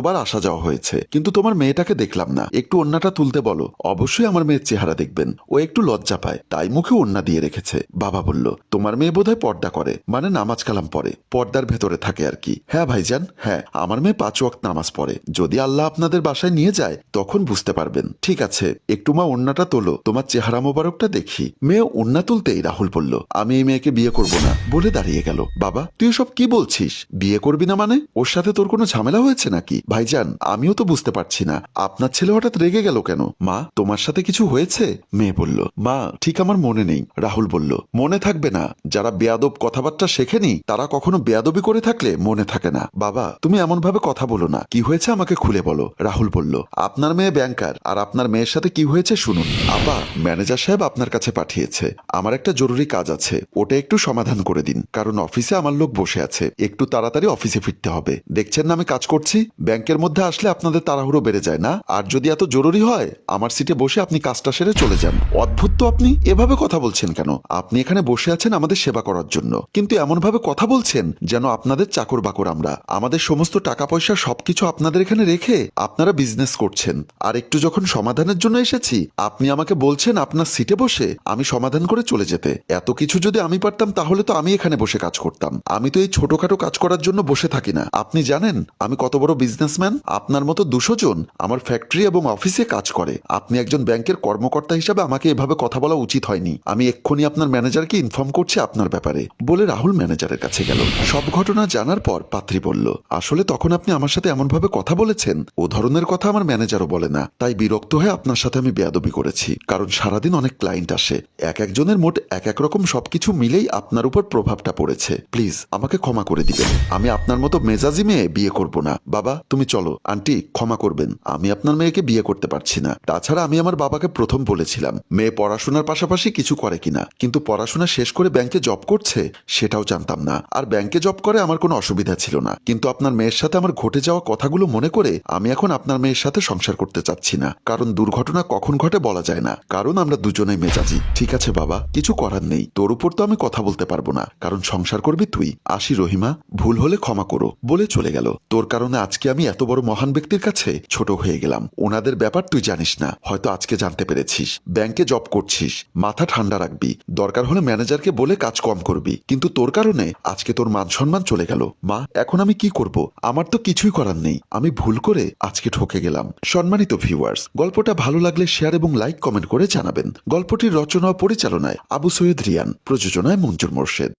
বার আসা যাওয়া হয়েছে, কিন্তু তোমার মেয়েটাকে দেখলাম না। একটু ওড়নাটা তুলতে বলো। অবশ্যই আমার মেয়ের চেহারা দেখবেন, ও একটু লজ্জা পায়, তাই মুখে ওড়না দিয়ে রেখেছে। বাবা বলল, তোমার মেয়ে বোধহয় পর্দা করে, মানে নামাজ কালাম পড়ে, পর্দার ভেতরে থাকে আর কি। হ্যাঁ ভাইজান, হ্যাঁ, আমার মেয়ে 5 ওয়াক্ত নামাজ পড়ে। যদি আল্লাহ আপনাদের বাসায় নিয়ে যায় তখন বুঝতে পারবেন। ঠিক আছে, একটু মা ওড়নাটা তোলো, তোমার চেহারা মোবারকটা দেখি। মেয়ে ওড়না তুলতেই রাহুল বলল, আমি এই মেয়েকে বিয়ে করব না, বলে দাঁড়িয়ে গেল। বাবা, তুই সব কি বলছিস? বিয়ে করবি না মানে? ওর সাথে তোর কোনো ঝামেলা হয়েছে নাকি? ভাইজান, আমিও তো বুঝতে পারছি না, আপনার ছেলে হঠাৎ রেগে গেল কেন? মা, তোমার সাথে কিছু হয়েছে? মেয়ে বলল, মা ঠিক আমার মনে নেই। রাহুল বলল, মনে থাকবে না? যারা বেয়াদব কথাবার্তা শেখেনি তারা কখনো বেয়াদবি করে থাকলে মনে থাকে না। বাবা, তুমি এমন ভাবে কথা বলো না, কি হয়েছে আমাকে খুলে বলো। রাহুল বলল, আপনার মেয়ে ব্যাংকার, আর আপনার মেয়ের সাথে কি হয়েছে শুনুন। আপা, ম্যানেজার সাহেব আপনার কাছে পাঠিয়েছে, আমার একটা জরুরি কাজ আছে, ওটা একটু সমাধান করে দিন, কারণ অফিসে আমার লোক বসে আছে, একটু তাড়াতাড়ি অফিসে ফিরতে হবে। দেখছেন না আমি কাজ করছি? ব্যাংকের মধ্যে আসলে আপনাদের তাড়াহুড়ো বেড়ে যায় না? আর যদি এত জরুরি হয়, আমার সিটে বসে আপনি কাজটা সেরে চলে যান। অদ্ভুত তো, আপনি এভাবে কথা বলছেন কেন? আপনি এখানে বসে আছেন আমাদের সেবা করার জন্য, কিন্তু এমন ভাবে কথা বলছেন যেন আপনাদের চাকর বাকর আমরা। আমাদের সমস্ত টাকা পয়সা সবকিছু আপনাদের এখানে রেখে আপনারা বিজনেস করছেন, আর একটু যখন সমাধানের জন্য এসেছি আপনি আমাকে বলছেন আপনার সিটে বসে আমি সমাধান করে চলে যেতে। এত কিছু যদি আমি পারতাম তাহলে তো আমি এখানে বসে কাজ করতাম। আমি তো এই ছোটখাটো কাজ করার জন্য বসে থাকি না। আপনি জানেন আমি কত বড় বিজনেসম্যান? আপনার মতো 200 জন আমার ফ্যাক্টরি এবং অফিসে কাজ করে। আপনি একজন ব্যাংকের কর্মকর্তা হিসাবে আমাকে এভাবে কথা বলা উচিত হয়নি। আমি এক্ষুনি আপনার ম্যানেজারকে ইনফর্ম করছি আপনার ব্যাপারে, বলে রাহুল ম্যানেজারের কাছে গেল। সব ঘটনা জানার পর পাত্রী বলল, আসলে তখন আপনি আমার সাথে এমনভাবে কথা বলেছেন, ও ধরনের কথা আমার ম্যানেজারও বলে না, তাই বিরক্ত হয়ে আপনার সাথে আমি বেয়াদবি করেছি। কারণ সারাদিন অনেক ক্লায়েন্ট আসে, এক একজনের মোট এক এক রকম সবকিছু মিলেই আপনার উপর প্রভাবটা পড়েছে। প্লিজ আমাকে ক্ষমা করে দিবেন, আমি আপনার মতো মেজাজি মেয়ে বিয়ে করব না। বাবা, তুমি চলো। আন্টি, ক্ষমা করবেন, আমি আপনার মেয়েকে বিয়ে করতে পারছি না। তাছাড়া আমি আমার বাবাকে প্রথম বলেছিলাম মেয়ে পড়াশোনার পাশাপাশি কিছু করে কিনা, কিন্তু পড়াশোনা শেষ করে ব্যাংকে জব করছে সেটাও জানতাম না। আর ব্যাংকে জব করে আমার কোনো অসুবিধা ছিল না, কিন্তু আপনার মেয়ের সাথে আমার ঘটে যাওয়া কথাগুলো মনে করে আমি এখন আপনার মেয়ের সাথে সংসার করতে চাচ্ছি না। কারণ দুর্ঘটনা কখন ঘটে বলা যায় না, কারণ আমরা দুজনেই মেজাজি। ঠিক আছে বাবা, কিছু করার নেই, তোর উপর তো আমি কথা বলতে পারবো না, কারণ সংসার করবি তুই। আসি রহিমা, ভুল হলে ক্ষমা করো, বলে চলে গেল। তোর কারণে আজকে আমি এত বড় মহান ব্যক্তির কাছে ছোট হয়ে গেলাম। ওনাদের ব্যাপার তুই জানিস না, হয়তো আজকে জানতে পেরেছিস। ব্যাংকে জব করছিস, মাথা ঠান্ডা রাখবি, দরকার হলে ম্যানেজারকে বলে কাজ কম করবি, কিন্তু তোর কারণে আজকে তোর মান সম্মান চলে গেল। মা, এখন আমি কি করব? আমার তো কিছুই করার নেই, আমি ভুল করে আজকে ঠকে গেলাম। সম্মানিত ভিউয়ার্স, গল্পটা ভালো লাগলে শেয়ার এবং লাইক কমেন্ট করে জানাবেন। গল্পটির রচনা ও পরিচালনায় আবু সৈয়দ রিয়ান, প্রযোজনায় মঞ্জুর মোর্শেদ।